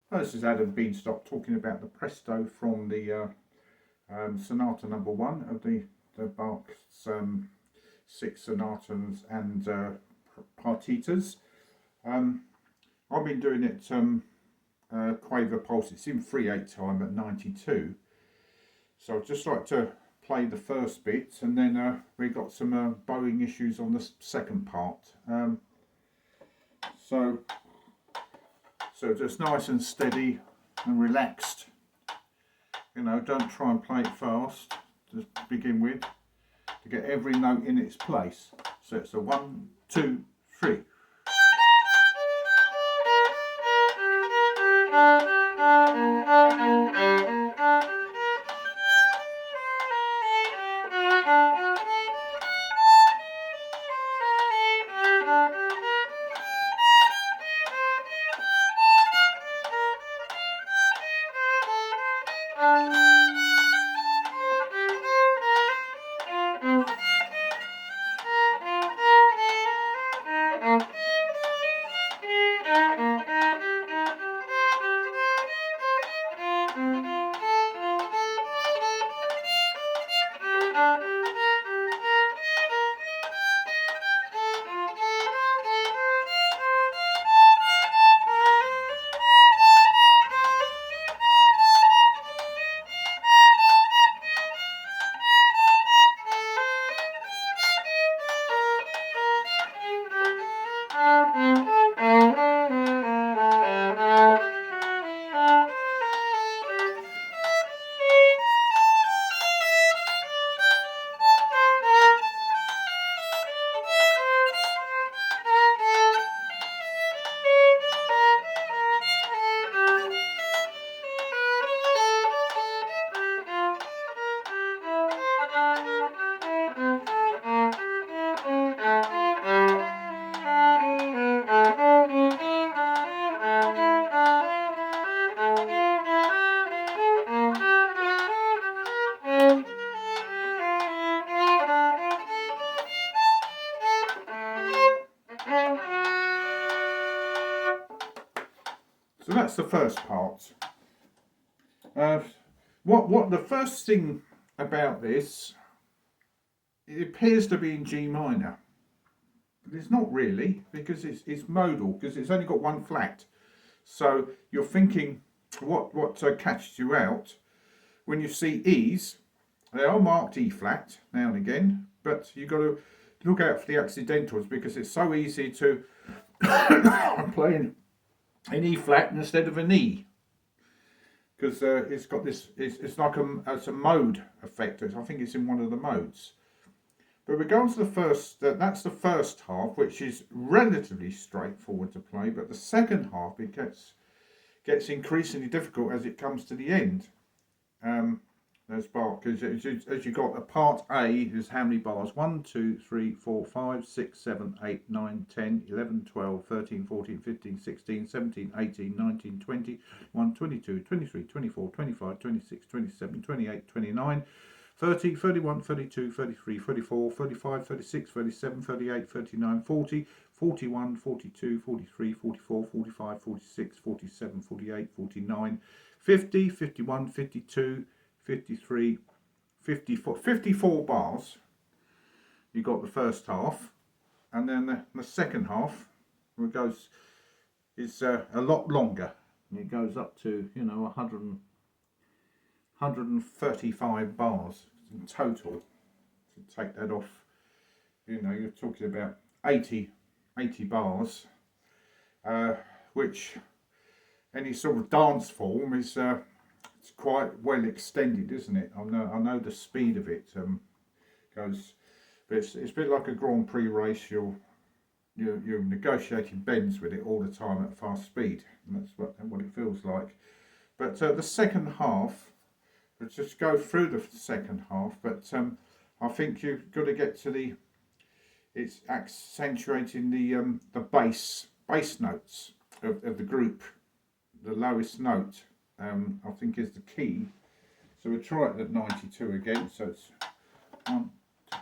This is Adam Beanstock talking about the Presto from the Sonata number 1 of the Bach's 6 sonatas and partitas. I've been doing it quaver pulse. It's in 3/8 time at 92. So I'd just like to play the first bit, and then we got some bowing issues on the second part. So just nice and steady and relaxed. You know, don't try and play it fast to begin with, to get every note in its place. So it's a 1, 2, 3. So that's the first part. What the first thing about this, it appears to be in G minor, but it's not really, because it's modal, because it's only got one flat. So you're thinking what catches you out when you see E's. They are marked E flat now and again, but you've got to look out for the accidentals, because it's so easy to play an E flat instead of an E, because it's got this. It's like it's a mode effect. I think it's in one of the modes. But we go on to the first. That's the first half, which is relatively straightforward to play. But the second half, it gets increasingly difficult as it comes to the end. There's Bach, because as you got a part A is how many bars? 1, 2, 3, 4, 5, 6, 7, 8, 9, 10, 11, 12, 13, 14, 15, 16, 17, 18, 19, 20, 1, 22, 23, 24, 25, 26, 27, 28, 29, 30, 31, 32, 33, 34, 35, 36, 37, 38, 39, 40, 41, 42, 43, 44, 45, 46, 47, 48, 49, 50, 51, 52, 53, 54, 54 bars. You got the first half, and then the second half is a lot longer. It goes up to 135 bars in total. To take that off, you're talking about 80 bars, which any sort of dance form is. It's quite well extended, isn't it? I know the speed of it goes, but it's a bit like a Grand Prix race. You're negotiating bends with it all the time at fast speed, and that's what it feels like. But the second half, let's just go through the second half. But I think you've got to get to it's accentuating the bass notes of the group. The lowest note, I think, is the key. So we'll try it at 92 again. So it's 1, 2.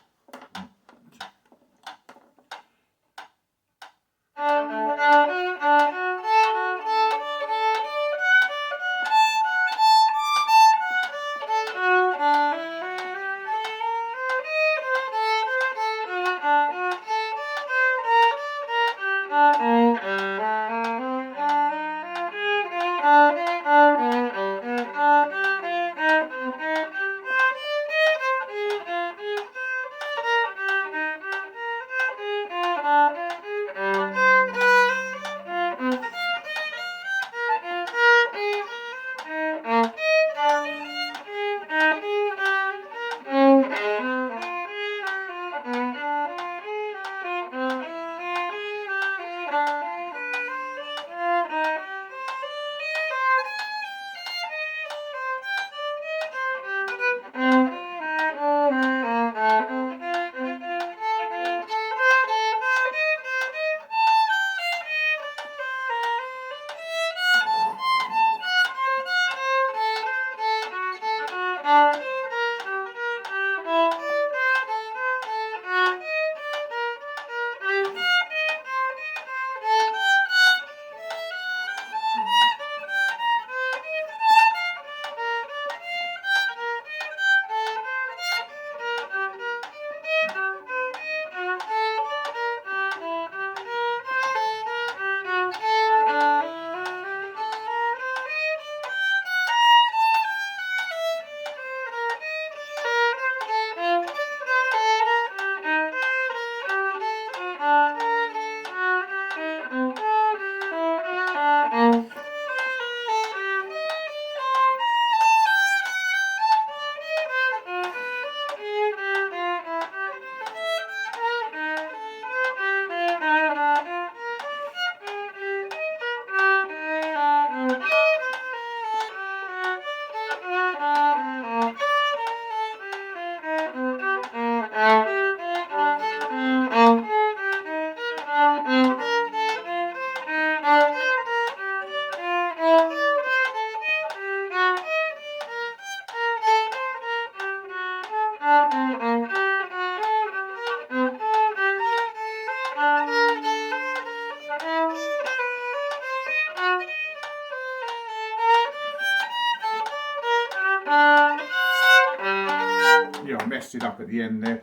yeah, I messed it up at the end there.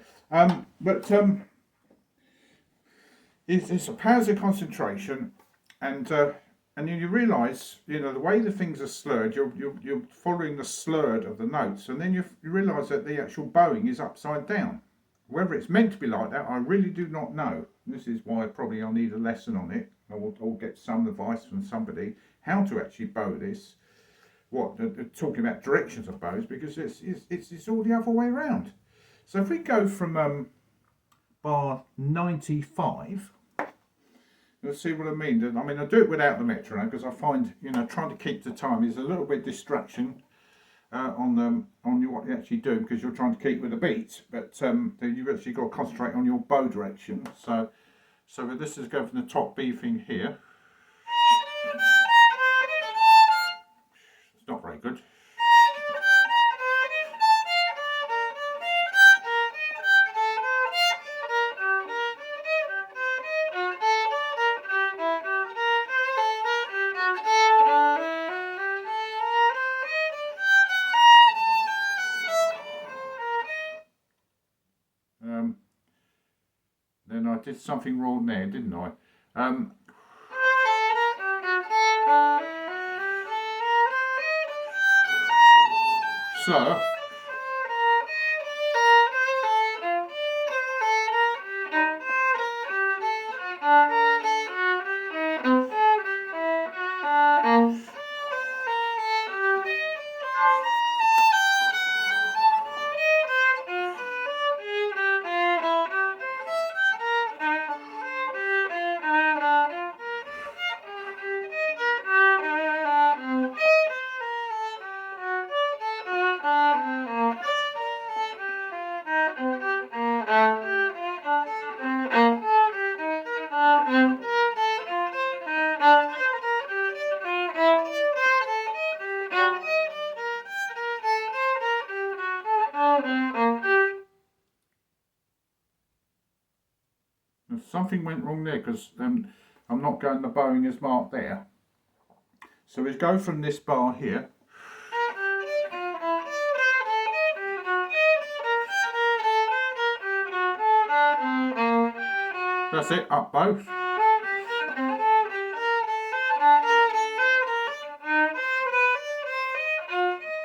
It's a powers of concentration, and then you realise, you know, the way the things are slurred, you're following the slurred of the notes, and then you realise that the actual bowing is upside down. Whether it's meant to be like that, I really do not know. This is why probably I'll need a lesson on it. I'll get some advice from somebody how to actually bow this. Talking about directions of bows, because it's all the other way around. So if we go from bar 95, you'll see what I mean. I mean, I do it without the metronome because I find, you know, trying to keep the time is a little bit distraction on what you actually do, because you're trying to keep with the beat, but then you've actually got to concentrate on your bow direction. So this is going from the top B thing here. It's not very good. Then I did something wrong there, didn't I? So something went wrong there, because I'm not going the bowing as marked there. So we go from this bar here. That's it, up bow.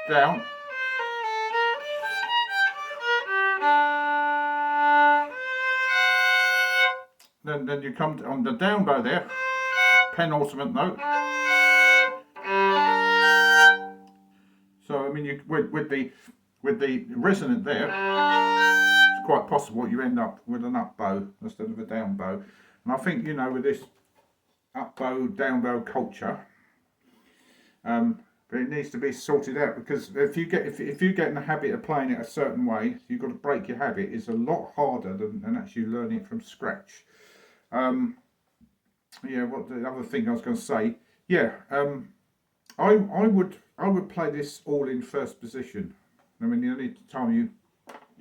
Down. Then you come on the down bow there, penultimate note. So I mean, with the resonant there, it's quite possible you end up with an up bow instead of a down bow. And I think, you know, with this up bow down bow culture, but it needs to be sorted out, because if you get in the habit of playing it a certain way, you've got to break your habit. It's a lot harder than actually learning it from scratch. Yeah, what the other thing I was going to say? Yeah, I would play this all in first position. I mean, the only time you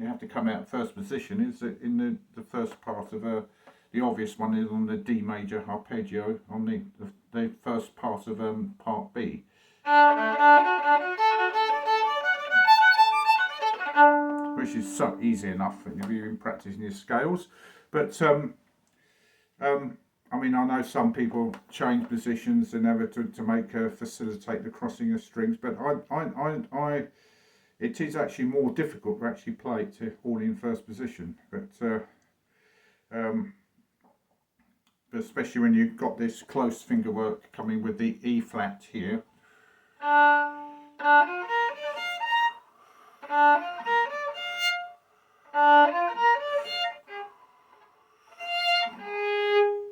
have to come out first position is in the first part of the obvious one is on the D major arpeggio on the first part of part B. Which is so easy enough if you've been practicing your scales. But I mean, I know some people change positions in order to facilitate the crossing of strings, but it is actually more difficult to actually play it all in first position. But especially when you've got this close finger work coming with the E flat here.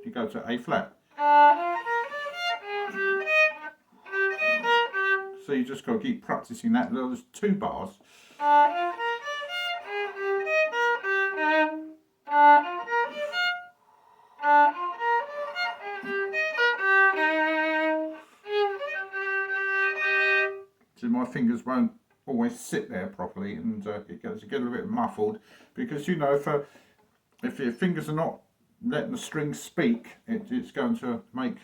You go to A flat. So you just got to keep practicing that. There's 2 bars. So my fingers won't always sit there properly, and it gets a little bit muffled, because, you know, if your fingers are not letting the strings speak, it's going to make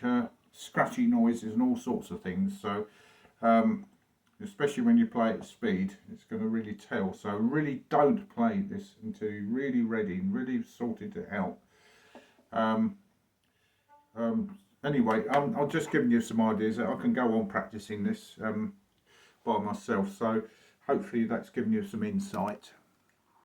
scratchy noises and all sorts of things. So especially when you play at speed. It's going to really tell. So really don't play this until you're really ready and really sorted it out. Anyway, I'm just giving you some ideas that I can go on practicing this by myself. So hopefully that's given you some insight.